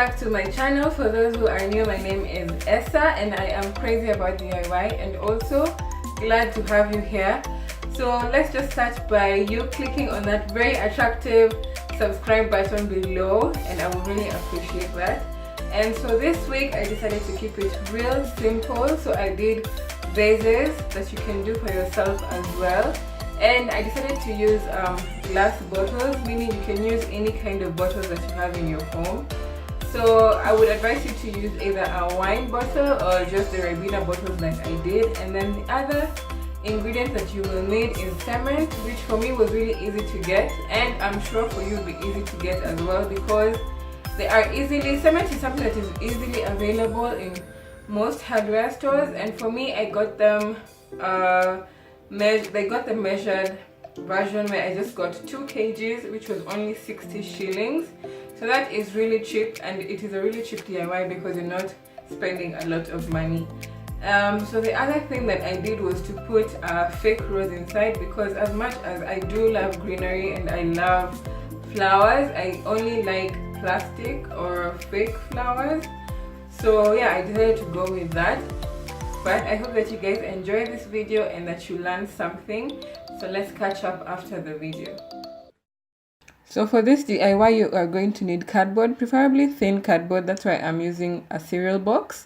back to my channel. For those who are new, my name is Essar and I am crazy about DIY and also glad to have you here. So let's just start by you clicking on that very attractive subscribe button below, and I would really appreciate that. And so this week I decided to keep it real simple, so I did vases that you can do for yourself as well. And I decided to use glass bottles, meaning you can use any kind of bottles that you have in your home. So I would advise you to use either a wine bottle or just the Ribena bottles like I did. And then the other ingredient that you will need is cement, which for me was really easy to get, and I'm sure for you will be easy to get as well, because they are cement is something that is easily available in most hardware stores. And for me, I got them they got the measured version where I just got 2 kgs, which was only 60 shillings. So that is really cheap, and it is a really cheap DIY because you're not spending a lot of money. So the other thing that I did was to put a fake rose inside, because as much as I do love greenery and I love flowers, I only like plastic or fake flowers. So yeah, I decided to go with that. But I hope that you guys enjoy this video and that you learned something. So let's catch up after the video. So for this DIY, you are going to need cardboard, preferably thin cardboard. That's why I'm using a cereal box.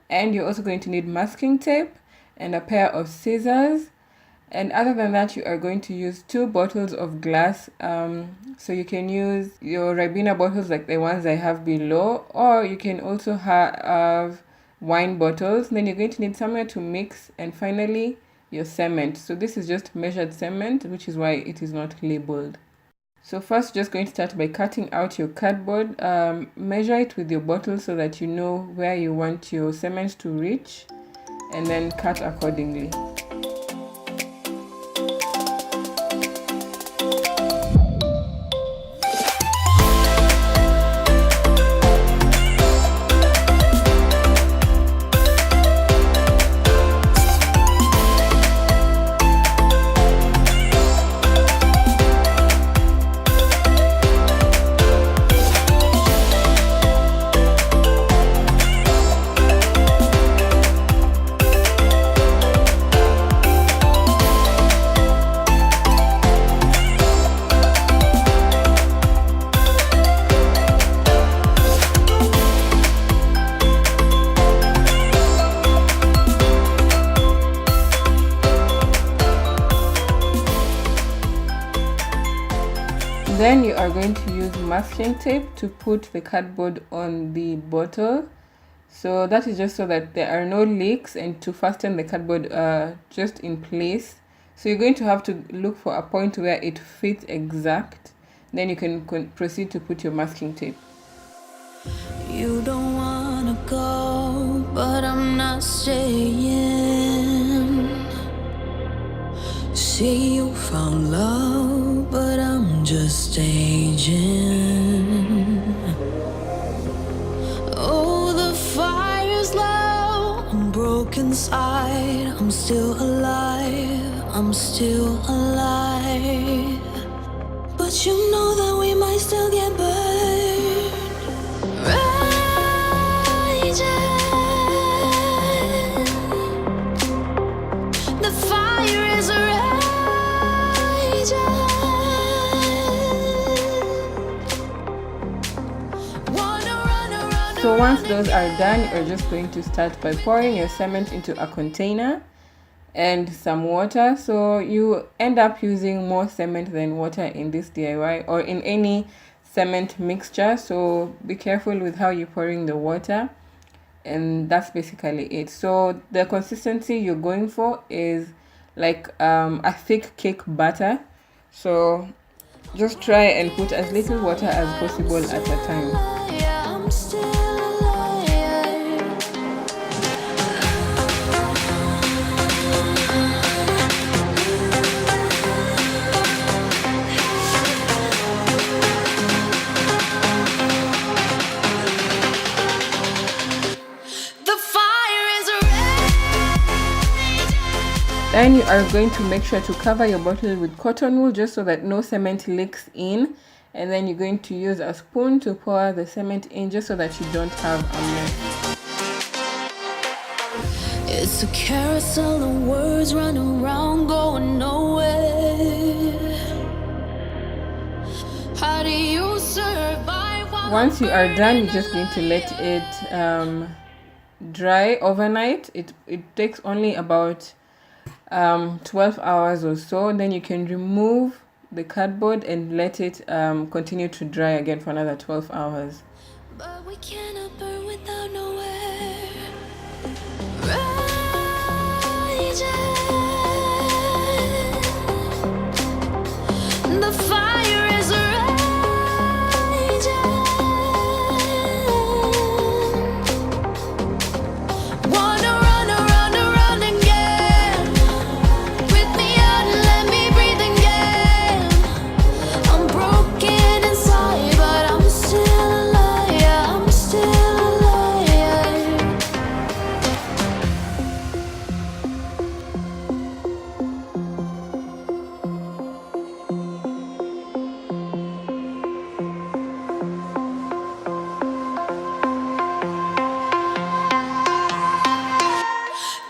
And you're also going to need masking tape and a pair of scissors. And other than that, you are going to use 2 bottles of glass. So you can use your Ribena bottles like the ones I have below, or you can also have wine bottles. Then you're going to need somewhere to mix, and finally your cement. So this is just measured cement, which is why it is not labeled. So first, just going to start by cutting out your cardboard. Measure it with your bottle so that you know where you want your cement to reach, and then cut accordingly. Then you are going to use masking tape to put the cardboard on the bottle. So that is just so that there are no leaks, and to fasten the cardboard just in place. So you're going to have to look for a point where it fits exact. Then you can proceed to put your masking tape. You don't wanna go, but I'm not staying. See, you found love, but I'm just staging. Oh, the fire's low, I'm broken inside. I'm still alive, I'm still alive. But you know that we might still get burned. Raging, the fire is raging. So once those are done, you're just going to start by pouring your cement into a container and some water. So you end up using more cement than water in this DIY or in any cement mixture. So be careful with how you're pouring the water, and that's basically it. So the consistency you're going for is like a thick cake batter. So just try and put as little water as possible at a time. Then you are going to make sure to cover your bottle with cotton wool, just so that no cement leaks in. and then you're going to use a spoon to pour the cement in, just so that you don't have a mess. It's a carousel of words running around, going nowhere. How do you survive? Once you are done, you're just going to let it dry overnight. It takes only about 12 hours or so. Then you can remove the cardboard and let it continue to dry again for another 12 hours. But we cannot burn without nowhere. The fire is raging. Wanna run again. Rip me out and let me breathe again. I'm broken inside, but I'm still alive. I'm still alive.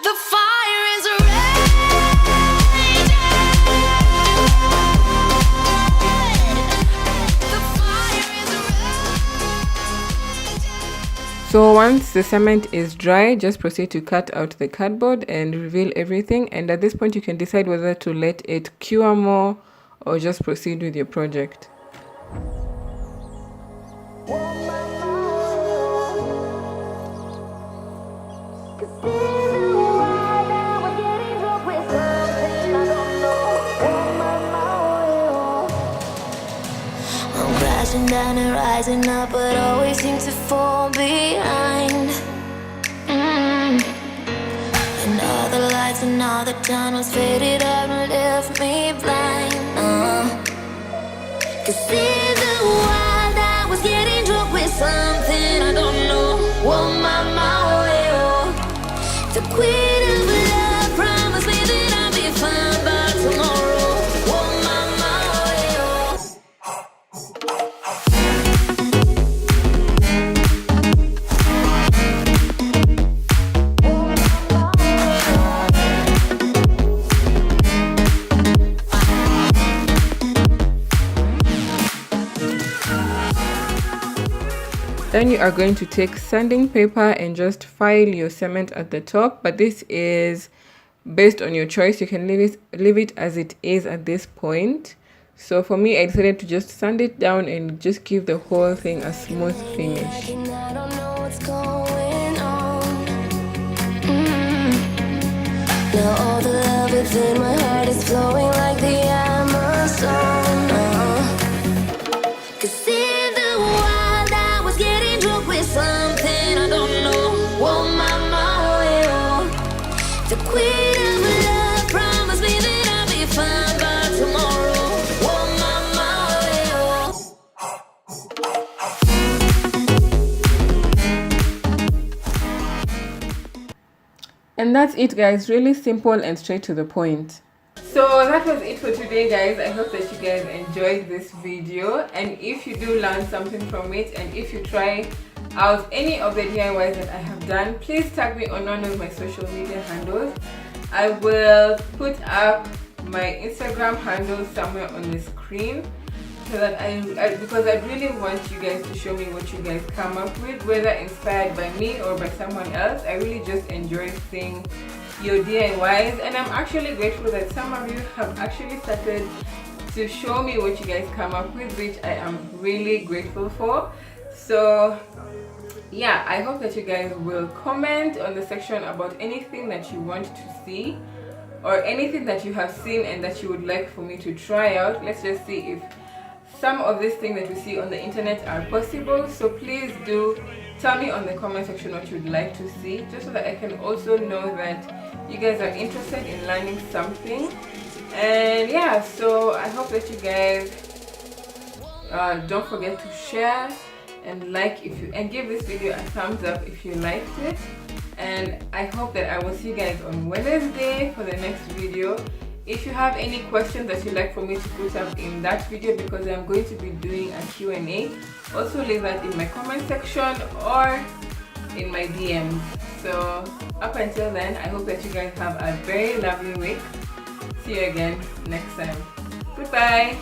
The fire is raging. The fire is raging. So once the cement is dry, just proceed to cut out the cardboard and reveal everything. And at this point, you can decide whether to let it cure more or just proceed with your project. I'm crashing down and rising up, but always seem to fall behind. And all the lights and all the tunnels faded out and left me blind. 'Cause in the wild I was getting drunk with something I don't know. Oh my, the queen of love promised me that I'll be fine by tomorrow. Oh my, Then you are going to take sanding paper and just file your cement at the top, but this is based on your choice. You can leave it as it is at this point. So for me, I decided to just sand it down and just give the whole thing a smooth finish. I don't know what's going on. Now all the love within my heart is flowing like the Amazon. 'Cause in the wild I was getting drunk with something I don't know. Oh my, the queen of love promised me that I'll be fine by tomorrow. Oh my, And that's it, guys. Really simple and straight to the point. So that was it for today, guys. I hope that you guys enjoyed this video, and if you do learn something from it, and if you try out any of the DIYs that I have done, please tag me on one of my social media handles. I will put up my Instagram handle somewhere on the screen, so that because I really want you guys to show me what you guys come up with, whether inspired by me or by someone else. I really just enjoy seeing your DIYs, and I'm actually grateful that some of you have actually started to show me what you guys come up with, which I am really grateful for. So yeah, I hope that you guys will comment on the section about anything that you want to see, or anything that you have seen and that you would like for me to try out. Let's just see if some of these things that we see on the internet are possible. So please do tell me on the comment section what you'd like to see, just so that I can also know that you guys are interested in learning something. And yeah, so I hope that you guys don't forget to share and like and give this video a thumbs up if you liked it. And I hope that I will see you guys on Wednesday for the next video. If you have any questions that you'd like for me to put up in that video, because I'm going to be doing a Q&A, also leave that in my comment section or in my DMs. So up until then, I hope that you guys have a very lovely week. See you again next time. Goodbye.